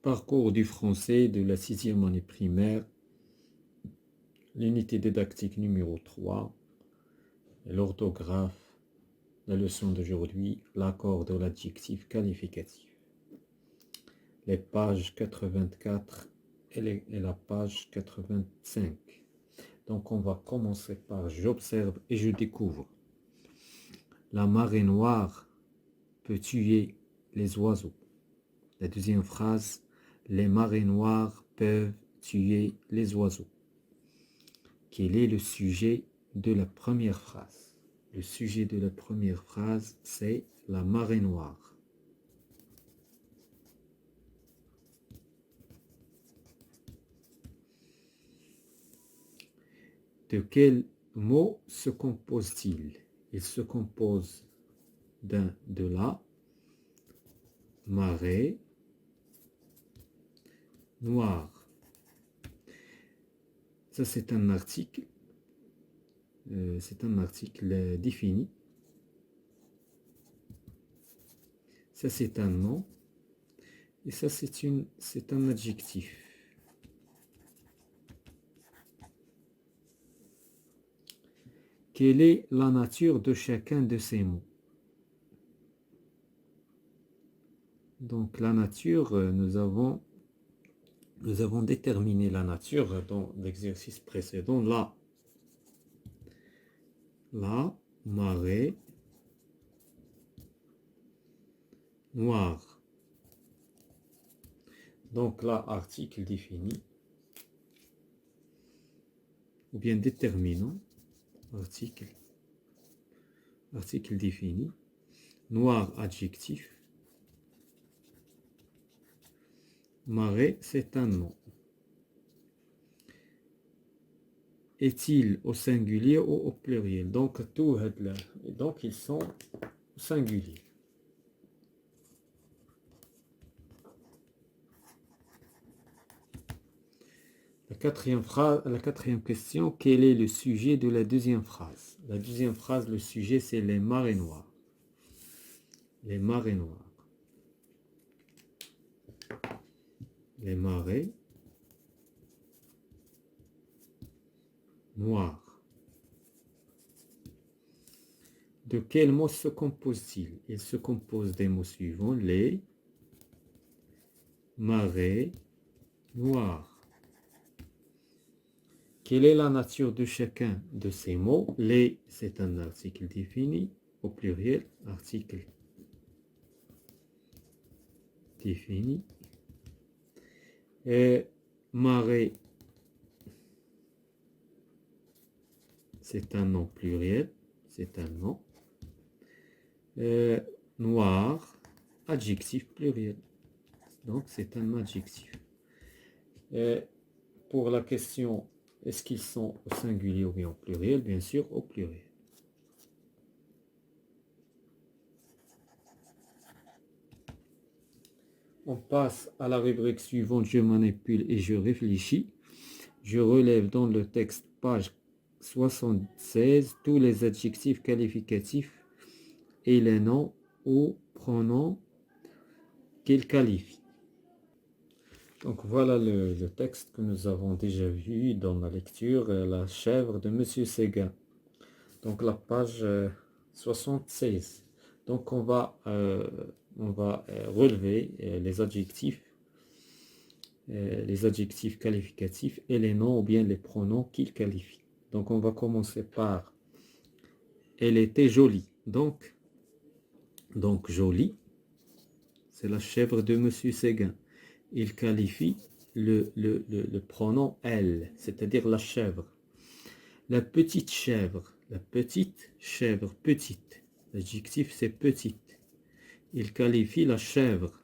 Parcours du français de la sixième année primaire, l'unité didactique numéro 3, l'orthographe, la leçon d'aujourd'hui, l'accord de l'adjectif qualificatif. Les pages 84 et la page 85. Donc on va commencer par j'observe et je découvre. La marée noire peut tuer les oiseaux. La deuxième phrase, les marées noires peuvent tuer les oiseaux. Quel est le sujet de la première phrase? Le sujet de la première phrase, c'est la marée noire. De quel mot se compose-t-il? Il se compose de la marée noire. Ça, c'est un article. C'est un article défini. Ça, c'est un nom. Et ça, c'est un adjectif. Quelle est la nature de chacun de ces mots? Donc, la nature, nous avons déterminé la nature dans l'exercice précédent. La marée noire. Donc là, article défini, ou bien déterminant, article défini, noir adjectif, marée c'est un nom. Est-il au singulier ou au pluriel? Donc tout là, donc ils sont au singulier. La quatrième question, quel est le sujet de la deuxième phrase? La deuxième phrase, le sujet, c'est les marées noires. Les marées noires. Les marées noires. De quels mots se compose-t-il? Il se compose des mots suivants, les marées noires. Quelle est la nature de chacun de ces mots? Les, c'est un article défini, au pluriel, article défini. Et marée, c'est un nom pluriel, c'est un nom. Noir, adjectif pluriel. Donc, c'est un adjectif. Et pour la question, est-ce qu'ils sont au singulier ou bien au pluriel? Bien sûr, au pluriel. On passe à la rubrique suivante, je manipule et je réfléchis. Je relève dans le texte, page 76, tous les adjectifs qualificatifs et les noms ou pronoms qu'ils qualifient. Donc voilà le texte que nous avons déjà vu dans la lecture, la chèvre de Monsieur Séguin. Donc la page 76. Donc on va relever les adjectifs qualificatifs et les noms ou bien les pronoms qu'ils qualifient. Donc on va commencer par elle était jolie. Donc jolie, c'est la chèvre de Monsieur Séguin. Il qualifie le pronom elle, c'est-à-dire la chèvre. La petite chèvre, petite. L'adjectif c'est petite. Il qualifie la chèvre.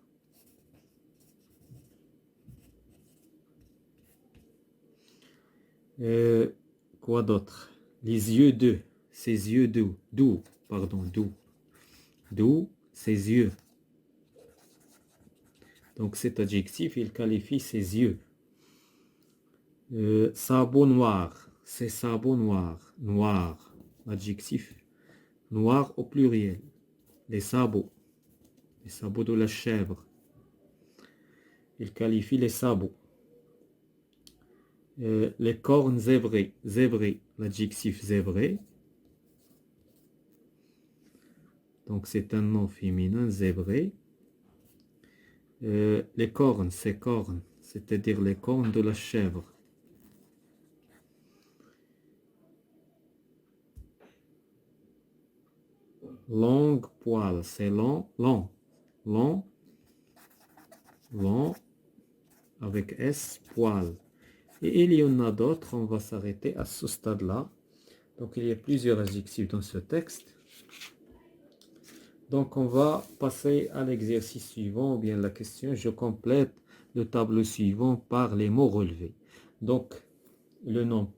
Quoi d'autre? Les yeux de, ses yeux doux, doux, ses yeux. Donc cet adjectif, il qualifie ses yeux. Sabot noir, c'est sabot noir, noir, adjectif, noir au pluriel. Les sabots de la chèvre. Il qualifie les sabots. Les cornes zébrées. Zébré, l'adjectif zébré. Donc c'est un nom féminin, zébré. Les cornes, c'est cornes, c'est-à-dire les cornes de la chèvre. Longue poil, c'est long, long, long, long, avec S, poil. Et il y en a d'autres, on va s'arrêter à ce stade-là. Donc il y a plusieurs adjectifs dans ce texte. Donc on va passer à l'exercice suivant, ou bien la question. Je complète le tableau suivant par les mots relevés. Donc le nom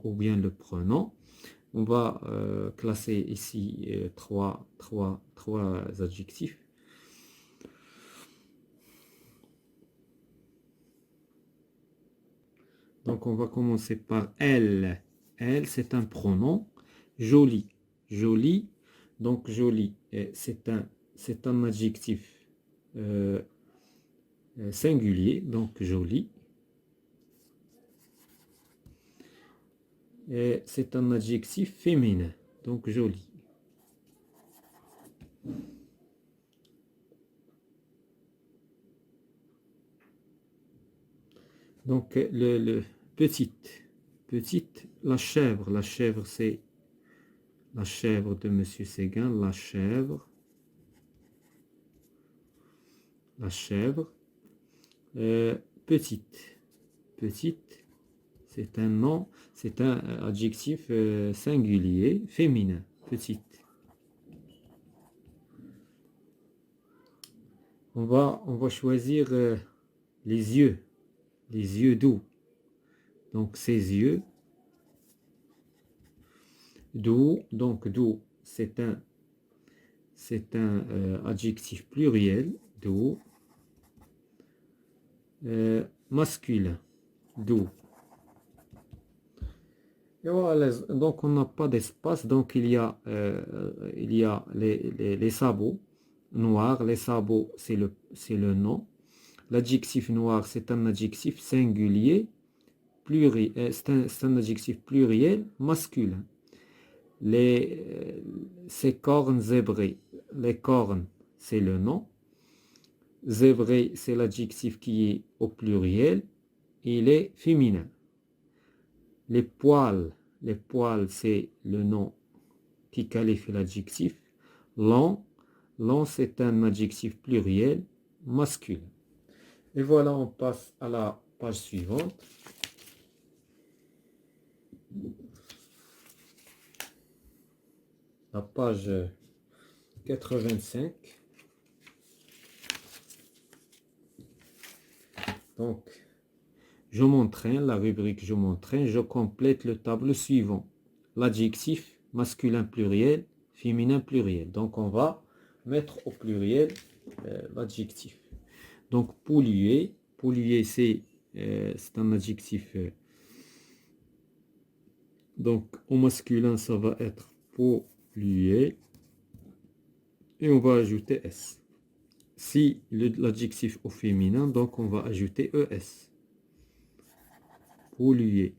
ou bien le prénom. On va classer ici trois adjectifs. Donc on va commencer par elle. Elle, c'est un pronom. Joli. Joli. Donc joli, c'est un adjectif singulier. Donc joli. Et c'est un adjectif féminin. Donc joli. Donc le petite, la chèvre c'est la chèvre de Monsieur Séguin, la chèvre, petite, c'est un nom, c'est un adjectif singulier, féminin, petite. On va choisir les yeux doux. Donc ses yeux, doux, donc doux, c'est un adjectif pluriel, doux, masculin, doux. Et voilà, donc on n'a pas d'espace, donc il y a les sabots noirs. Les sabots, c'est le nom. L'adjectif noir, c'est un adjectif singulier, c'est un adjectif pluriel masculin. Ces cornes zébrées, les cornes, c'est le nom. Zébré, c'est l'adjectif qui est au pluriel. Il est féminin. Les poils, c'est le nom qui qualifie l'adjectif. Long, c'est un adjectif pluriel masculin. Et voilà, on passe à la page suivante. La page 85. Donc, je m'entraîne, la rubrique je m'entraîne, je complète le tableau suivant. L'adjectif masculin pluriel, féminin pluriel. Donc, on va mettre au pluriel l'adjectif. Donc, polluer, c'est un adjectif. Donc, au masculin, ça va être polluer. Et on va ajouter S. Si l'adjectif au féminin, donc on va ajouter ES. Polluer.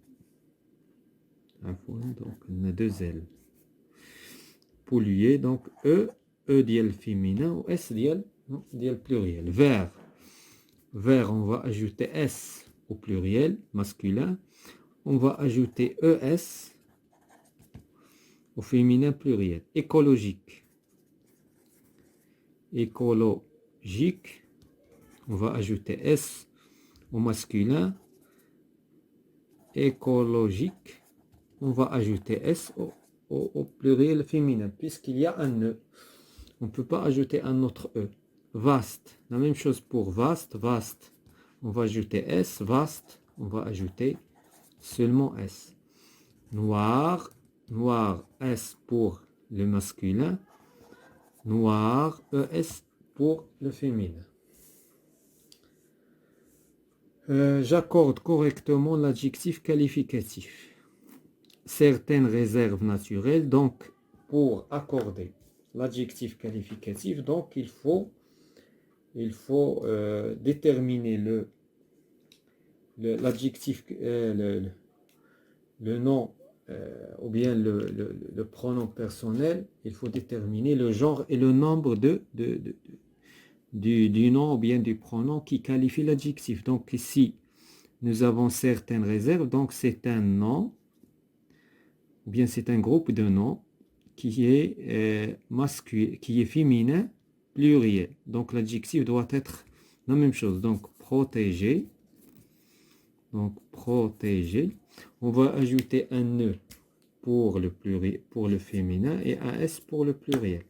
Donc on a deux L. Polluer, donc E dièle féminin ou S dièle pluriel. Vert. Vert, on va ajouter S au pluriel masculin. On va ajouter ES au féminin pluriel. Écologique. Écologique. On va ajouter S au masculin. Écologique. On va ajouter S au pluriel féminin, puisqu'il y a un E. On ne peut pas ajouter un autre E. Vaste. La même chose pour vaste. Vaste. On va ajouter S. Vaste. On va ajouter seulement S. Noir. Noir. S pour le masculin. Noir. ES pour le féminin. J'accorde correctement l'adjectif qualificatif. Certaines réserves naturelles. Donc, pour accorder l'adjectif qualificatif, donc il faut il faut déterminer l'adjectif, le nom ou bien le pronom personnel. Il faut déterminer le genre et le nombre du nom ou bien du pronom qui qualifie l'adjectif. Donc ici, nous avons certaines réserves. Donc c'est un nom, ou bien c'est un groupe de noms qui est masculin, qui est féminin, pluriel. Donc l'adjectif doit être la même chose. Donc protégé. Donc protégé. On va ajouter un ne pour le pluriel, pour le féminin, et un s pour le pluriel.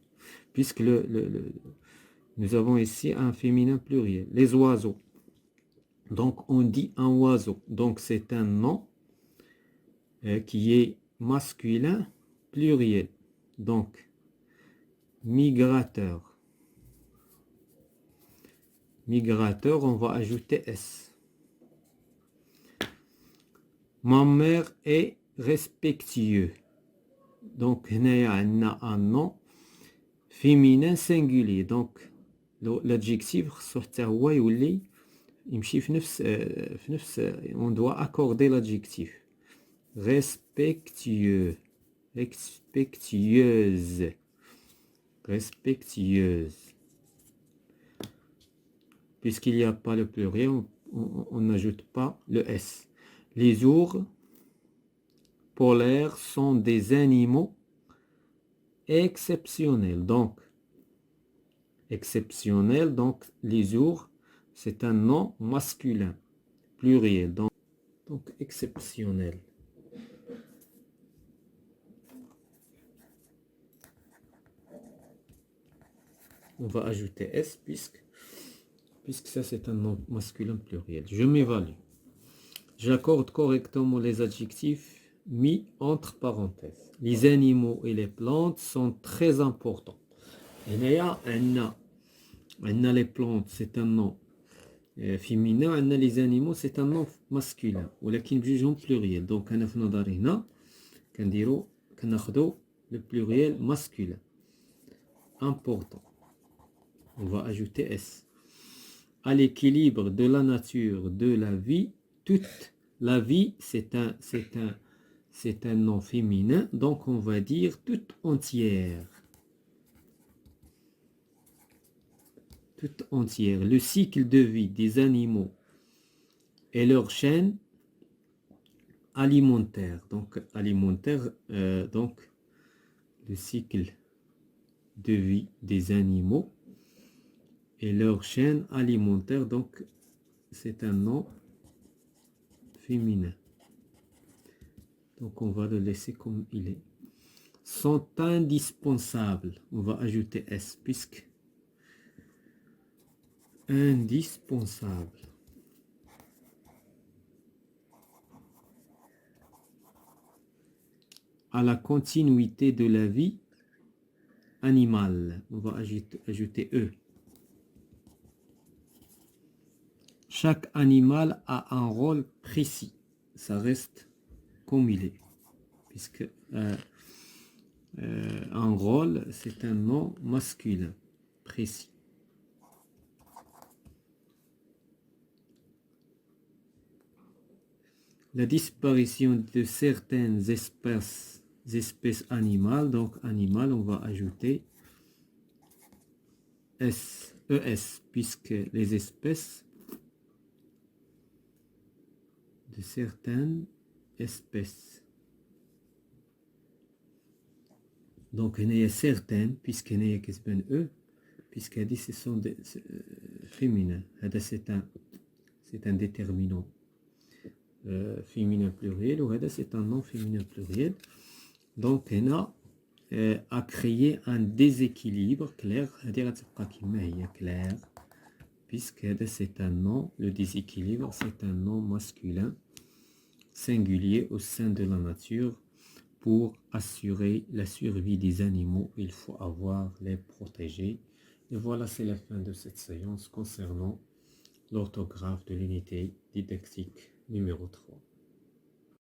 Puisque nous avons ici un féminin pluriel. Les oiseaux. Donc on dit un oiseau. Donc c'est un nom qui est masculin pluriel. Donc migrateur. Migrateur, on va ajouter S. Ma mère est respectueux. Donc, il y a un nom féminin singulier. Donc, l'adjectif on doit accorder l'adjectif. Respectueux. Respectueuse. Respectueuse. Puisqu'il n'y a pas le pluriel, on n'ajoute pas le S. Les ours polaires sont des animaux exceptionnels. Donc, exceptionnel, donc les ours, c'est un nom masculin, pluriel. Donc exceptionnel. On va ajouter S puisque ça c'est un nom masculin pluriel. Je m'évalue. J'accorde correctement les adjectifs mis entre parenthèses. Les animaux et les plantes sont très importants. Et on a les plantes, c'est un nom féminin. On a les animaux, c'est un nom masculin. ولكن بجوجهم pluriel. Donc أنا في نظري هنا كناخدو le pluriel masculin. Important. On va ajouter S. À l'équilibre de la nature, de la vie, toute la vie, c'est un nom féminin, donc on va dire toute entière. Toute entière. Le cycle de vie des animaux et leur chaîne alimentaire. Donc alimentaire, donc le cycle de vie des animaux et leur chaîne alimentaire, donc c'est un nom féminin. Donc on va le laisser comme il est. Sont indispensables. On va ajouter S puisque indispensable. À la continuité de la vie animale. On va ajouter E. Chaque animal a un rôle précis. Ça reste comme il est. Puisque un rôle, c'est un nom masculin précis. La disparition de certaines espèces animales, donc animales, on va ajouter ES, puisque les espèces de certaines espèces. Donc, il y a certaines, puisqu'il y a qu'un E, puisqu'il dit ce sont des féminins. C'est un déterminant féminin pluriel, ou c'est un nom féminin pluriel. Donc, on a à créer un déséquilibre clair, clair, puisque c'est un nom, le déséquilibre, c'est un nom masculin singulier au sein de la nature. Pour assurer la survie des animaux, il faut les protéger. Et voilà, c'est la fin de cette séance concernant l'orthographe de l'unité didactique numéro 3.